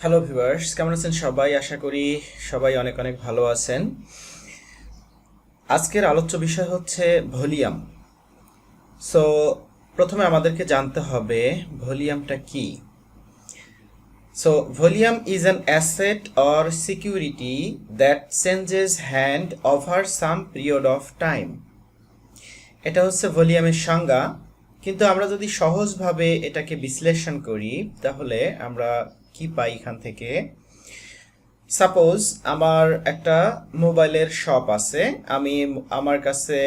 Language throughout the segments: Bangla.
হ্যালো ভিউয়ার্স, কেমন আছেন সবাই? আশা করি সবাই অনেক অনেক ভালো আছেন। আজকের আলোচ্য বিষয় হচ্ছে ভলিউম। সো প্রথমে আমাদেরকে জানতে হবে ভলিউমটা কি। So volume is an asset or security that changes hand over some period of time. এটা হচ্ছে ভলিউমের সংজ্ঞা, কিন্তু আমরা যদি সহজভাবে এটাকে বিশ্লেষণ করি তাহলে আমরা কি পাই এখান থেকে। সাপোজ আমার একটা মোবাইলের শপ আছে, আমার কাছে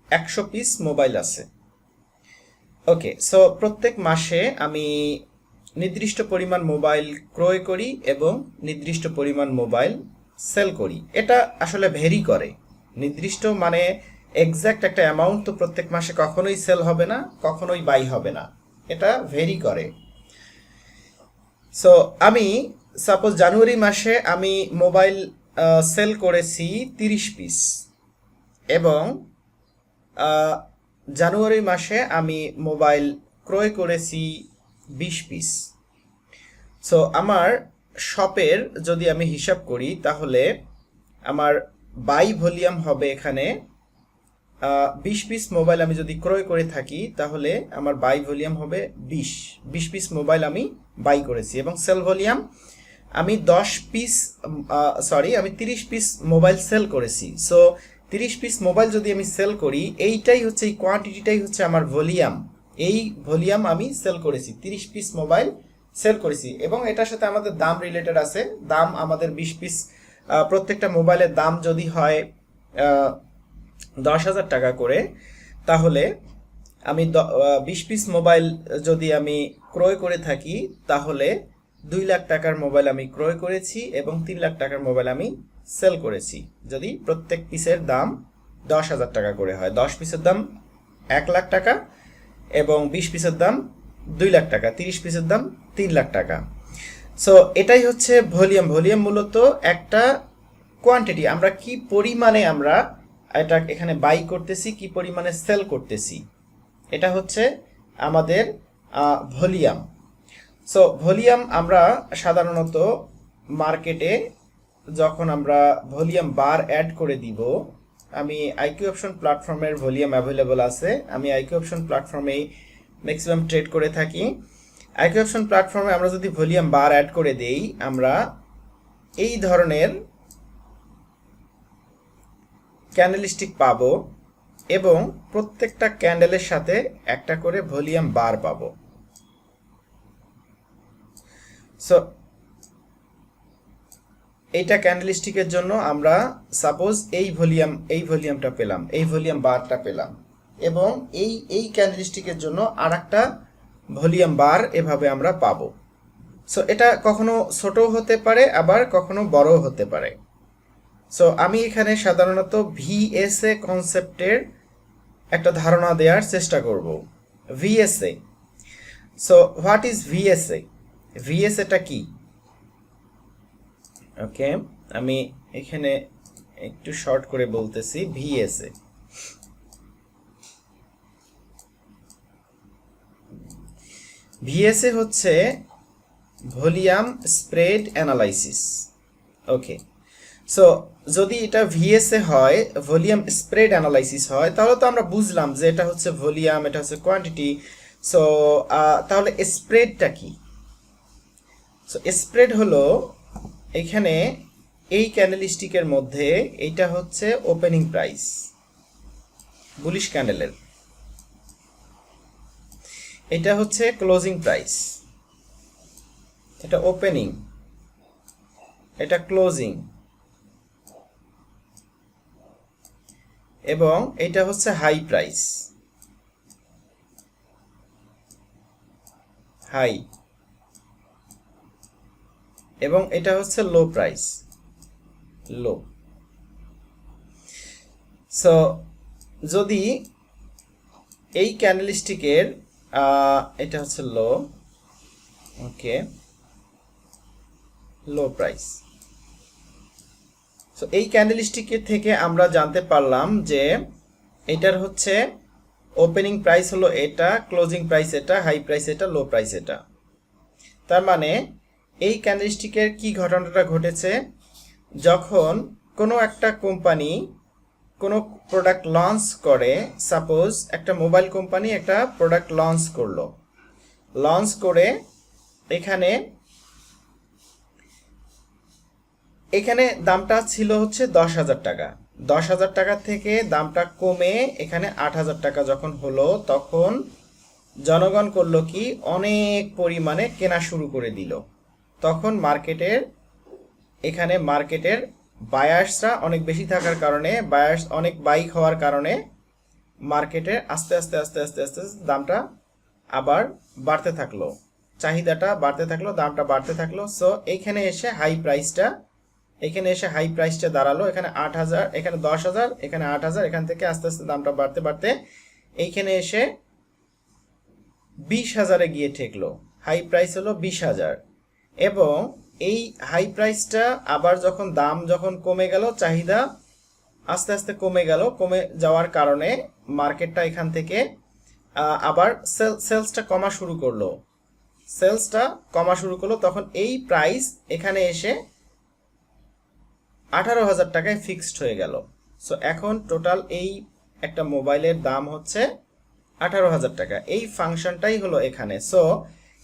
100 পিস মোবাইল আছে। ওকে, সো প্রত্যেক মাসে আমি নির্দিষ্ট পরিমাণ মোবাইল ক্রয় করি এবং নির্দিষ্ট পরিমাণ মোবাইল সেল করি। এটা আসলে ভেরি করে, নির্দিষ্ট মানে এক্স্যাক্ট একটা অ্যামাউন্ট তো প্রত্যেক মাসে কখনোই সেল হবে না, কখনোই বাই হবে না, এটা ভেরি করে। সো আমি সাপোজ জানুয়ারি মাসে আমি মোবাইল সেল করেছি 30 পিস এবং জানুয়ারি মাসে আমি মোবাইল ক্রয় করেছি 20 পিস। সো আমার শপের যদি আমি হিসাব করি তাহলে আমার বাই ভলিউম হবে এখানে 20 পিস মোবাইল আমি যদি ক্রয় করে থাকি তাহলে আমার বাই ভলিউম হবে 20 পিস মোবাইল আমি বাই করেছি, এবং সেল ভলিউম আমি 30 পিস মোবাইল সেল করেছি। সো 30 পিস মোবাইল যদি আমি সেল করি, এইটাই হচ্ছে, এই কোয়ান্টিটিটাই হচ্ছে আমার ভলিউম। এই ভলিউম আমি সেল করেছি, 30 পিস মোবাইল সেল করেছি, এবং এটার সাথে আমাদের দাম রিলেটেড আছে। দাম আমাদের 20 পিস, প্রত্যেকটা মোবাইলের দাম যদি হয় 10,000 টাকা করে, তাহলে আমি 20 পিস মোবাইল যদি আমি ক্রয় করে থাকি তাহলে 2 লাখ টাকার মোবাইল আমি ক্রয় করেছি এবং 3 লাখ টাকার মোবাইল আমি সেল করেছি। যদি প্রত্যেক পিসের দাম 10,000 টাকা করে হয়, 10 পিসের দাম 1 লাখ টাকা এবং 20 পিসের দাম 2 লাখ টাকা, 30 পিসের দাম 3 লাখ টাকা। সো এটাই হচ্ছে ভলিউম। ভলিউম মূলত একটা কোয়ান্টিটি, আমরা কি পরিমাণে আমরা এটা এখানে বাই করতেছি, কি পরিমাণে সেল করতেছি, এটা হচ্ছে আমাদের ভলিউম। সো ভলিউম আমরা সাধারণত মার্কেটে যখন আমরা ভলিউম বার অ্যাড করে দিব, আমি আইকিউ অপশন প্ল্যাটফর্মের ভলিউম অ্যাভেলেবল আছে, আমি আইকিউ অপশন প্ল্যাটফর্মেই ম্যাক্সিমাম ট্রেড করে থাকি। আইকিউ অপশন প্ল্যাটফর্মে আমরা যদি ভলিউম বার অ্যাড করে দেই, আমরা এই ধরনের ক্যান্ডেলস্টিক পাবো এবং প্রত্যেকটা ক্যান্ডেলের সাথে একটা করে ভলিউম বার পাবো। সো এইটা ক্যান্ডেলস্টিকের জন্য আমরা সাপোজ এই ভলিউমটা পেলাম, এই ভলিউম বারটা পেলাম, এবং এই ক্যান্ডেলস্টিকের জন্য আর একটা ভলিউম বার এভাবে আমরা পাবো। সো এটা কখনো ছোটও হতে পারে, আবার কখনো বড়ও হতে পারে। সো আমি এখানে সাধারণত ভিএসএ কনসেপ্টের একটা ধারণা দেওয়ার চেষ্টা করব। VSA, so what is VSA? ভিএসএটা কি? ওকে, আমি এখানে একটু শর্ট করে বলতেছি। ভিএসএ ভিএসএ হচ্ছে volume spread analysis. Okay, so যদি এটা ভিএসএ হয়, ভলিউম স্প্রেড অ্যানালাইসিস হয়, তাহলে তো আমরা বুঝলাম যে এটা হচ্ছে ভলিউম, এটা হচ্ছে কোয়ান্টিটি। সো তাহলে স্প্রেডটা কি? সো স্প্রেড হলো এখানে এই ক্যান্ডেলস্টিকের মধ্যে এইটা হচ্ছে ওপেনিং প্রাইস বুলিশ ক্যান্ডেলের, এটা হচ্ছে ক্লোজিং প্রাইস, এটা ওপেনিং, এটা ক্লোজিং, এবং এটা হচ্ছে হাই প্রাইস, হাই, এবং এটা হচ্ছে লো প্রাইস, লো। সো যদি এই ক্যান্ডেলস্টিকের এটা হচ্ছে লো, ওকে, লো প্রাইস। সো এই ক্যান্ডেলস্টিকের থেকে আমরা জানতে পারলাম যে এটার হচ্ছে ওপেনিং প্রাইস হলো এটা, ক্লোজিং প্রাইস এটা, হাই প্রাইস এটা, লো প্রাইস এটা। তার মানে এই ক্যান্ডেলস্টিকের কি ঘটনাটা ঘটেছে, যখন কোনো একটা কোম্পানি কোনো প্রোডাক্ট লঞ্চ করে, সাপোজ একটা মোবাইল কোম্পানি একটা প্রোডাক্ট লঞ্চ করলো, লঞ্চ করে এখানে এখানে দামটা ছিল হচ্ছে 10,000 টাকা। 10,000 টাকা থেকে দামটা কমে এখানে 8,000 টাকা যখন হলো, তখন জনগণ করলো কি, অনেক পরিমাণে কেনা শুরু করে দিল। তখন মার্কেটের বায়ার্সরা অনেক বেশি থাকার কারণে, বায়ার্স অনেক বাইক হওয়ার কারণে মার্কেটে আস্তে আস্তে আস্তে আস্তে আস্তে আস্তে দামটা আবার বাড়তে থাকলো, চাহিদাটা বাড়তে থাকলো, দামটা বাড়তে থাকলো। সো এখানে এসে হাই প্রাইসটা দাঁড়ালো, এখানে 8,000, এখানে 10,000, এখানে 8,000, এখান থেকে আস্তে আস্তে দামটা বাড়তে বাড়তে এইখানে এসে 20,000-এ গিয়ে ঠেকলো। হাই প্রাইস হলো 20,000, এবং এই হাই প্রাইসটা আবার যখন কমে গেল, চাহিদা আস্তে আস্তে কমে গেল, কমে যাওয়ার কারণে মার্কেটটা এখান থেকে আবার সেলসটা কমা শুরু করলো। তখন এই প্রাইস এখানে এসে 18,000 টাকায় ফিক্সড হয়ে গেল। সো এখন টোটাল এই একটা মোবাইলের দাম হচ্ছে 18,000 টাকা। এই ফাংশনটাই হলো এখানে। সো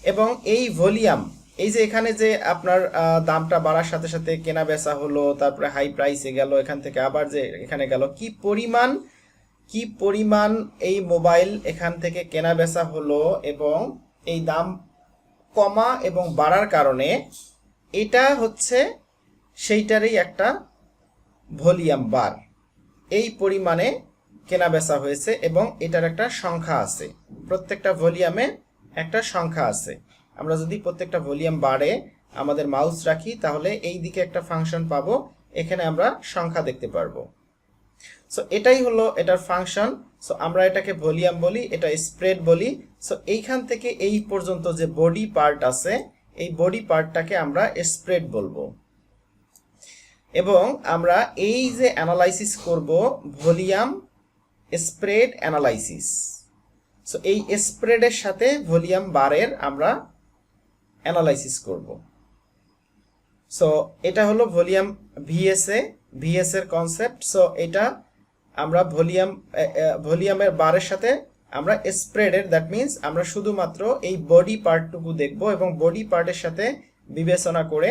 এবং এই ভলিউম, এই যে এখানে যে আপনার দামটা বাড়ার সাথে সাথে কেনা বেচা হলো, তারপরে হাই প্রাইসে গেল, এখান থেকে আবার যে এখানে গেল, কি পরিমাণ এই মোবাইল এখান থেকে কেনা বেচা হলো, এবং এই দাম কমা এবং বাড়ার কারণে এটা হচ্ছে সেইটারই একটা ভলিউম বার। এই পরিমাণে কেনা বেচা হয়েছে এবং এটার একটা সংখ্যা আছে, প্রত্যেকটা ভলিউমে একটা সংখ্যা আছে। আমরা যদি প্রত্যেকটা ভলিউম বারে আমাদের মাউস রাখি, তাহলে এই দিকে একটা ফাংশন পাবো, এখানে আমরা সংখ্যা দেখতে পারবো। সো এটাই হলো এটার ফাংশন। সো আমরা এটাকে ভলিউম বলি, এটা স্প্রেড বলি। সো এইখান থেকে এই পর্যন্ত যে বডি পার্ট আছে, এই বডি পার্টটাকে আমরা স্প্রেড বলবো। এবং আমরা এই যে অ্যানালাইসিস করব, ভলিউম স্প্রেড অ্যানালাইসিস। সো এই স্প্রেডের সাথে ভলিউম বারের আমরা অ্যানালাইসিস করব। সো এটা হলো ভলিউম ভিএস এর কনসেপ্ট। সো এটা আমরা ভলিউমের বারের সাথে আমরা স্প্রেডের, দ্যাট মিন্স আমরা শুধুমাত্র এই বডি পার্টটুকু দেখব, এবং বডি পার্টের সাথে বিবেচনা করে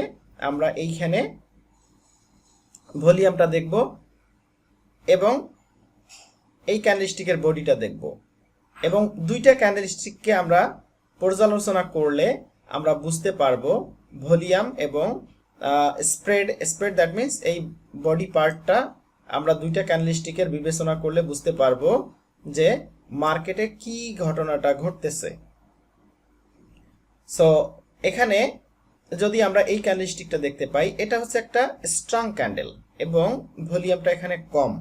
আমরা এইখানে ভলিউমটা দেখব এবং এই ক্যান্ডেলস্টিকের বডিটা দেখব। এবং দুইটা ক্যান্ডেলস্টিককে আমরা পর্যালোচনা করলে আমরা বুঝতে পারবো ভলিউম এবং স্প্রেড, দ্যাট মিন্স এই বডি পার্টটা আমরা দুইটা ক্যান্ডেলস্টিকের বিবেচনা করলে বুঝতে পারবো যে মার্কেটে কি ঘটনাটা ঘটতেছে। সো এখানে যদি আমরা এই ক্যান্ডেলস্টিকটা দেখতে পাই, এটা হচ্ছে একটা স্ট্রং ক্যান্ডেল এবং ভলিউমটা এখানে কম,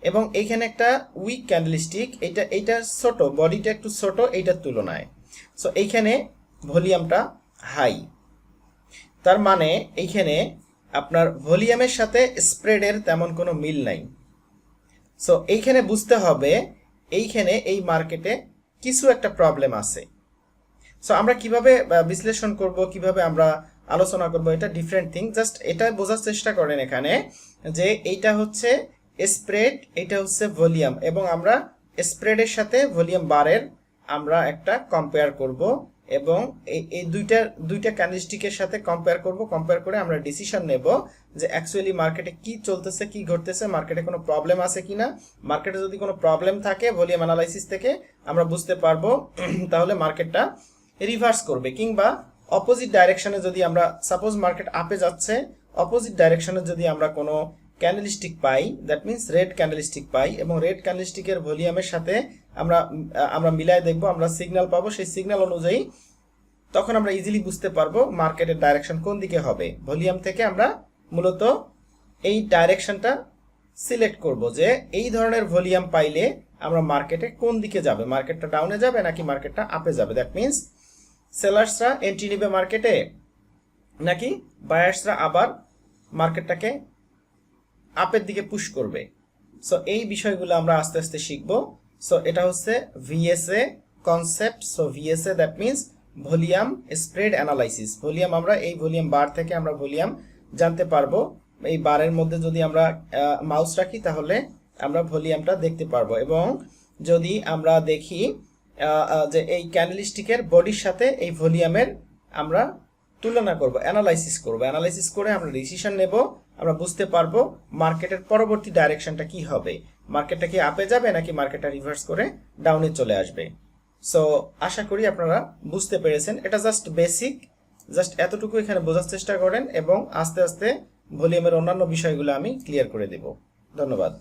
এবং এইখানে একটা উইক ক্যান্ডেলস্টিক, এইটা ছোট, বডিটা একটু ছোট এইটার তুলনায়। সো এইখানে ভলিউমটা হাই, তার মানে এইখানে আপনার ভলিউমের সাথে স্প্রেডের তেমন কোনো মিল নাই। সো এইখানে বুঝতে হবে এইখানে এই মার্কেটে কিছু একটা প্রবলেম আছে। সো আমরা কিভাবে বিশ্লেষণ করব, কিভাবে আমরা আলোচনা করব, এটা ডিফারেন্ট থিং। জাস্ট এটা বোঝার চেষ্টা করেন এখানে যে এইটা হচ্ছে স্প্রেড, এটা হচ্ছে ভলিউম, এবং আমরা স্প্রেডের সাথে ভলিউম বারের আমরা একটা কম্পেয়ার করব, এবং এই দুইটা ক্যান্ডেলস্টিকের সাথে কম্পেয়ার করে আমরা ডিসিশন নেব যে অ্যাকচুয়ালি মার্কেটে কি চলতেছে, কি ঘটতেছে, মার্কেটে কোনো প্রবলেম আছে কিনা। মার্কেটে যদি কোনো প্রবলেম থাকে ভলিউম অ্যানালাইসিস থেকে আমরা বুঝতে পারবো, তাহলে মার্কেটটা রিভার্স করবে, কিংবা অপোজিট ডাইরেকশনে যদি আমরা, সাপোজ মার্কেট আপে যাচ্ছে, অপোজিট ডাইরেকশনে যদি আমরা কোনো ক্যান্ডেলস্টিক পাই, দ্যাট মিন্স রেড ক্যান্ডেলস্টিক পাই, এবং রেড ক্যান্ডেলস্টিকের ভলিউমের সাথে আমরা মিলাই দেখবো, আমরা সিগন্যাল পাবো, সেই সিগন্যাল অনুযায়ী তখন আমরা ইজিলি বুঝতে পারবো মার্কেটের ডাইরেকশন কোন দিকে হবে। ভলিউম থেকে আমরা মূলত এই ডাইরেকশনটা সিলেক্ট করব যে এই ধরনের ভলিউম পাইলে আমরা মার্কেটে কোন দিকে যাবে, মার্কেটটা ডাউনে যাবে নাকি মার্কেটটা আপে যাবে। দ্যাট মিন্স সেলার্সরা এন্ট্রি নেবে মার্কেটে, নাকি বায়ার্সরা আবার মার্কেটটাকে আপের দিকে পুশ করবে। সো এই বিষয়গুলো আমরা আস্তে আস্তে শিখব। সো এটা হচ্ছে VSA concept. So VSA that means volume spread analysis. Volume আমরা এই ভলিউম বার থেকে আমরা ভলিউম জানতে পারবো। এই বারের মধ্যে যদি আমরা মাউস রাখি তাহলে আমরা ভলিউমটা দেখতে পারবো। এবং যদি আমরা দেখি যে এই ক্যান্ডেলস্টিকের বডির সাথে এই ভলিউমের আমরা তুলনা করব, অ্যানালাইসিস করব। অ্যানালাইসিস করে আমরা ডিসিশন নেব, আমরা বুঝতে পারবো মার্কেটের পরবর্তী ডাইরেকশনটা কি হবে, মার্কেটটা কি আপে যাবে নাকি মার্কেটটা রিভার্স করে ডাউনে চলে আসবে। সো আশা করি আপনারা বুঝতে পেরেছেন। এটা জাস্ট বেসিক, জাস্ট এতটুকু এখানে বোঝার চেষ্টা করেন এবং আস্তে আস্তে ভলিউমের অন্যান্য বিষয়গুলো আমি ক্লিয়ার করে দেব। ধন্যবাদ।